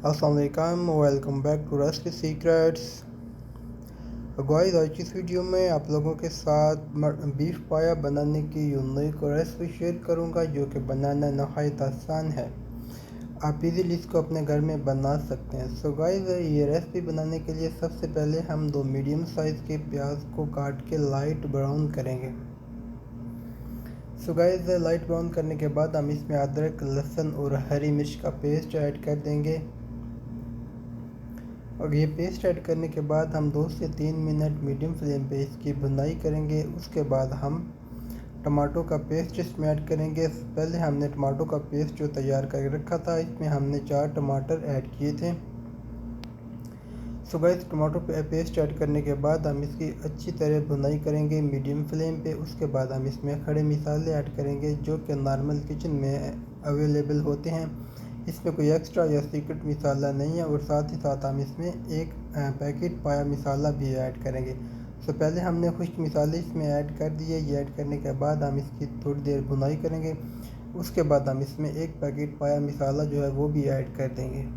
अस्सलाम वालेकुम, welcome back to recipe secrets. Guys, आज की इस वीडियो में आप लोगों के साथ बीफ पाया बनाने की यूनिक रेसिपी शेयर करूंगा, जो कि बनाना नहायत आसान है। आप इजीली इसको अपने घर में बना सकते हैं। सो गाइस, ये रेसिपी बनाने के लिए सबसे पहले हम 2 मीडियम साइज़ के प्याज को काट के लाइट ब्राउन करेंगे। सो गाइस, लाइट ब्राउन करने के बाद हम इसमें अदरक, लहसुन और हरी मिर्च का पेस्ट ऐड कर देंगे। और ये पेस्ट ऐड करने के बाद हम 2 से 3 मिनट मीडियम फ्लेम पे इसकी भुनाई करेंगे। उसके बाद हम टमाटो का पेस्ट इसमें ऐड करेंगे। पहले हमने टमाटो का पेस्ट जो तैयार करके रखा था, इसमें हमने 4 टमाटर ऐड किए थे। So guys, tomato paste add करने के बाद हम इसकी अच्छी तरह भुनाई करेंगे मीडियम फ्लेम पे। उसके बाद हम इसमें खड़े मसाले ऐड करेंगे, जो कि नॉर्मल किचन में अवेलेबल होते हैं। इसमें कोई एक्स्ट्रा या सीक्रेट मसाला नहीं है। और साथ ही साथ हम इसमें एक पैकेट पाया मसाला भी ऐड करेंगे। सो पहले हमने खुश्क मसाले इसमें ऐड कर दिए। ये ऐड करने के बाद हम इसकी थोड़ी देर भुनाई करेंगे। उसके बाद हम इसमें एक पैकेट पाया मसाला जो है वो भी ऐड कर देंगे।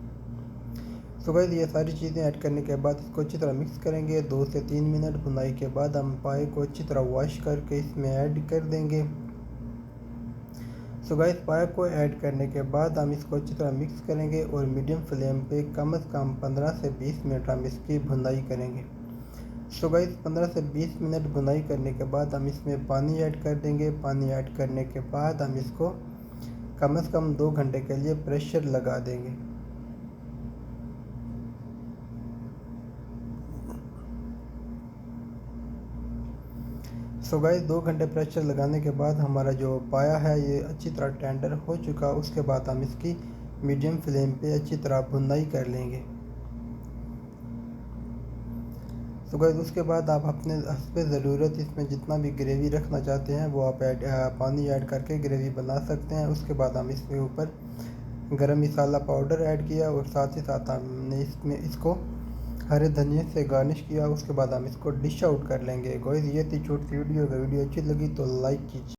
सो गाइस, ये सारी चीज़ें ऐड करने के बाद इसको अच्छी तरह मिक्स करेंगे। 2 से 3 मिनट भुनाई के बाद हम पाए को अच्छी तरह वॉश करके इसमें ऐड कर देंगे। सो गाइस, पाया को ऐड करने के बाद हम इसको अच्छी तरह मिक्स करेंगे और मीडियम फ्लेम पे कम से कम 15 से 20 मिनट हम इसकी भुनाई करेंगे। सो गाइस, 15 से 20 मिनट भुनाई करने के बाद हम इसमें पानी ऐड कर देंगे। पानी ऐड करने के बाद हम इसको कम से कम 2 घंटे के लिए प्रेशर लगा देंगे। सो गाइस, 2 घंटे प्रेशर लगाने के बाद हमारा जो पाया है ये अच्छी तरह टेंडर हो चुका। उसके बाद हम इसकी मीडियम फ्लेम पे अच्छी तरह भुनाई कर लेंगे। सो गाइस, उसके बाद आप अपने हस्बे ज़रूरत इसमें जितना भी ग्रेवी रखना चाहते हैं वो आप पानी ऐड करके ग्रेवी बना सकते हैं। उसके बाद हम इसके ऊपर गरम मसाला पाउडर ऐड किया और साथ ही साथ हमने इसमें इसको हरे धनिए से गार्निश किया। उसके बाद हम इसको डिश आउट कर लेंगे। गाइस, ये थी छोटी सी वीडियो। अगर वीडियो अच्छी लगी तो लाइक कीजिए।